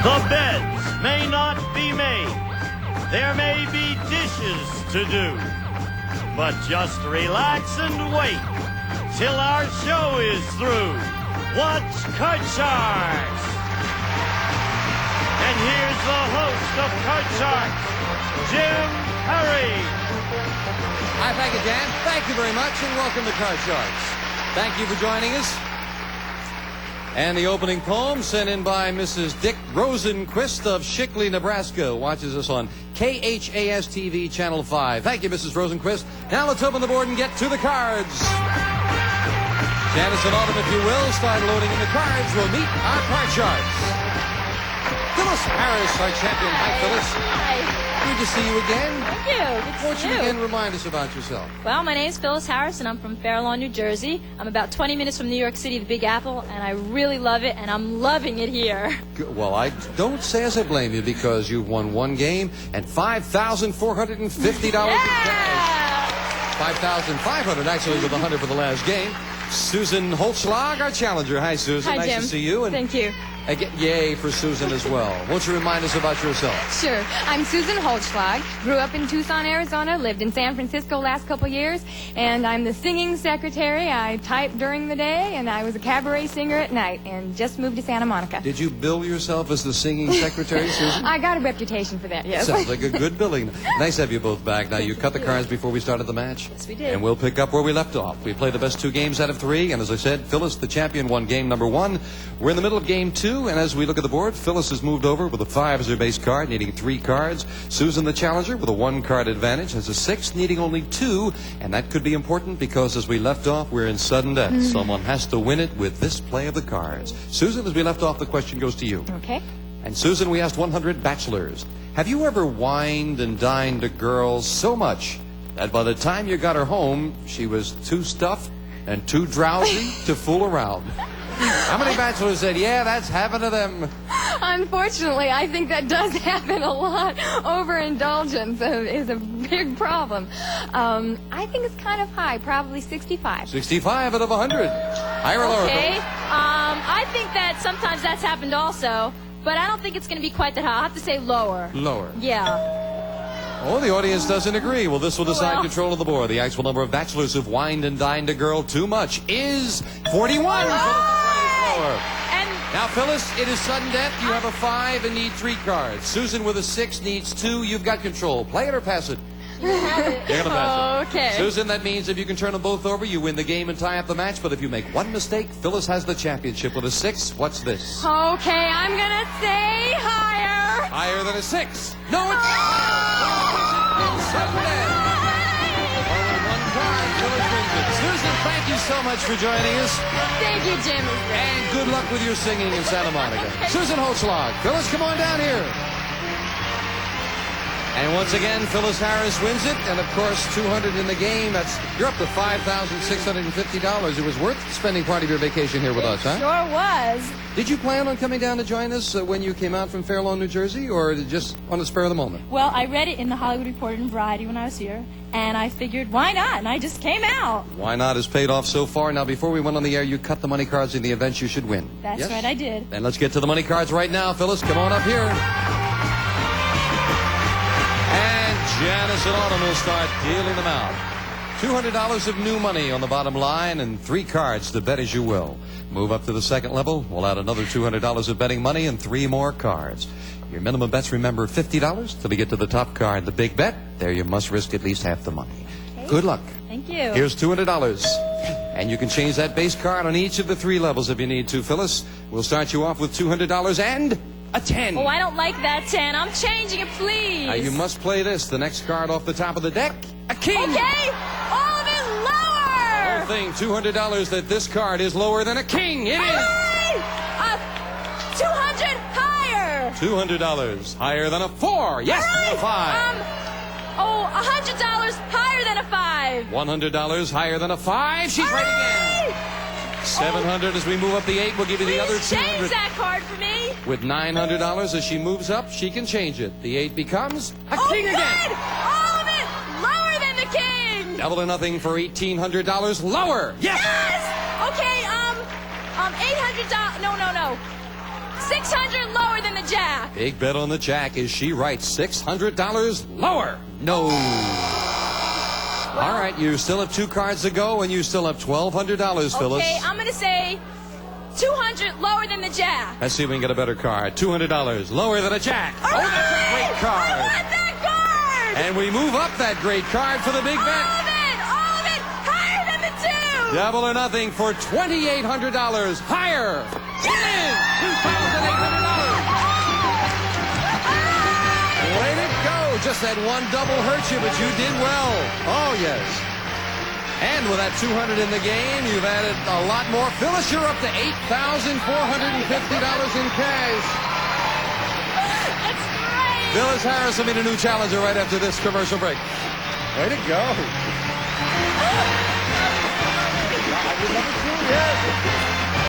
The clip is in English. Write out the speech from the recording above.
The beds may not be made. There may be dishes to do. But just relax and wait till our show is through. Watch Card Sharks. And here's the host of Card Sharks, Jim Perry. Hi, thank you, Dan. Thank you very much, and welcome to Card Sharks. Thank you for joining us. And the opening poem sent in by Mrs. Dick Rosenquist of Shickley, Nebraska, watches us on KHAS-TV Channel 5. Thank you, Mrs. Rosenquist. Now let's open the board and get to the cards. Janice and Autumn, if you will, start loading in the cards. We'll meet our Card Sharks. Phyllis Harris, our champion. Hi, Phyllis. Hi. Good to see you again. Thank you. Good to Won't see you you. again remind us about yourself? Well, my name's Phyllis Harris, and I'm from Fair Lawn, New Jersey. I'm about 20 minutes from New York City, the Big Apple, and I really love it, and I'm loving it here. Well, I don't say as I blame you, because you've won one game and $5,450 in cash. $5,500 actually, with $100 for the last game. Susan Holzschlag, our challenger. Hi, Susan. Hi, nice Jim. to see you. And Thank you. Yay for Susan as well. Won't you remind us about yourself? Sure. I'm Susan Holzschlag. Grew up in Tucson, Arizona. Lived in San Francisco last couple years. And I'm the singing secretary. I type during the day, and I was a cabaret singer at night. And just moved to Santa Monica. Did you bill yourself as the singing secretary, Susan? I got a reputation for that, yes. Sounds like a good billing. Nice to have you both back. Now, you cut the cards before we started the match? Yes, we did. And we'll pick up where we left off. We played the best 2 games out of 3, and as I said, Phyllis, the champion, won game number 1. We're in the middle of game 2, and as we look at the board, Phyllis has moved over with a 5 as her base card, needing 3 cards. Susan, the challenger, with a 1-card advantage, has a 6, needing only 2, and that could be important because as we left off, we're in sudden death. Someone has to win it with this play of the cards. Susan, as we left off, the question goes to you. Okay. And Susan, we asked 100 bachelors, have you ever wined and dined a girl so much that by the time you got her home, she was too stuffed and too drowsy to fool around? How many bachelors said, yeah, that's happened to them? Unfortunately, I think that does happen a lot. Overindulgence is a big problem. I think it's kind of high, probably 65. 65 out of 100. Higher or lower? Okay. I think that sometimes that's happened also, but I don't think it's going to be quite that high. I'll have to say lower. Lower. Yeah. Oh, the audience doesn't agree. Well, this will decide Well. control of the board. The actual number of bachelors who've wined and dined a girl too much is 41. Lower. And Now, Phyllis, it is sudden death. You have a 5 and need 3 cards. Susan with a 6 needs 2. You've got control. Play it or pass it? You're going to pass it. okay. Susan, that means if you can turn them both over, you win the game and tie up the match. But if you make one mistake, Phyllis has the championship with a 6. What's this? Okay, I'm gonna say higher. Higher than a 6. No, it's it's sudden death. Only 1 card. Phyllis wins it. Susan, thank you so much for joining us. Thank you, Jim. And good luck with your singing in Santa Monica. Susan Holzschlag. Phyllis, come on down here. And once again, Phyllis Harris wins it. And, of course, 200 in the game. You're up to $5,650. It was worth spending part of your vacation here with us, huh? Sure was. Did you plan on coming down to join us when you came out from Fair Lawn, New Jersey, or just on the spur of the moment? Well, I read it in the Hollywood Reporter and Variety when I was here, and I figured, why not? And I just came out. Why not has paid off so far. Now, before we went on the air, you cut the money cards in the events you should win. That's Yes? right, I did. Then let's get to the money cards right now. Phyllis, come on up here. And Janice and Autumn will start dealing them out. $200 of new money on the bottom line and 3 cards to bet as you will. Move up to the second level. We'll add another $200 of betting money and 3 more cards. Your minimum bets, remember, $50 till we get to the top card, the big bet. There you must risk at least half the money. Okay. Good luck. Thank you. Here's $200. And you can change that base card on each of the 3 levels if you need to, Phyllis. We'll start you off with $200 and a 10. Oh, I don't like that 10. I'm changing it, please. Now, you must play this. The next card off the top of the deck, a king. Okay. All of it lower. Whole thing, $200 that this card is lower than a king. It is. Hey! 200 higher. $200 higher than a 4. Yes, Hey! a 5. $100 higher than a 5. $100 higher than a 5. She's right again. $700 as we move up the 8. We'll give you the other Please change $200. that card for me. With $900 as she moves up, she can change it. The 8 becomes a king good. again. All of it lower than the king. Double or nothing for $1,800 lower. Yes. Yes. Okay. $800. No. $600 lower than the jack. Big bet on the jack. Is she right? $600 lower. No. All right, you still have 2 cards to go, and you still have $1,200, Phyllis. Okay, I'm going to say $200 lower than the jack. Let's see if we can get a better card. $200 lower than a jack. All right. That's a great card. I want that card. And we move up that great card for the big bet. All of it, higher than the 2. Double or nothing for $2,800. Higher. It is $2,800. Way to go. Just that one double hurt you, but you did well. Oh, yes. And with that 200 in the game, you've added a lot more. Phyllis, you're up to $8,450 in cash. That's great. Phyllis Harris will meet a new challenger right after this commercial break. Way to go. Yes.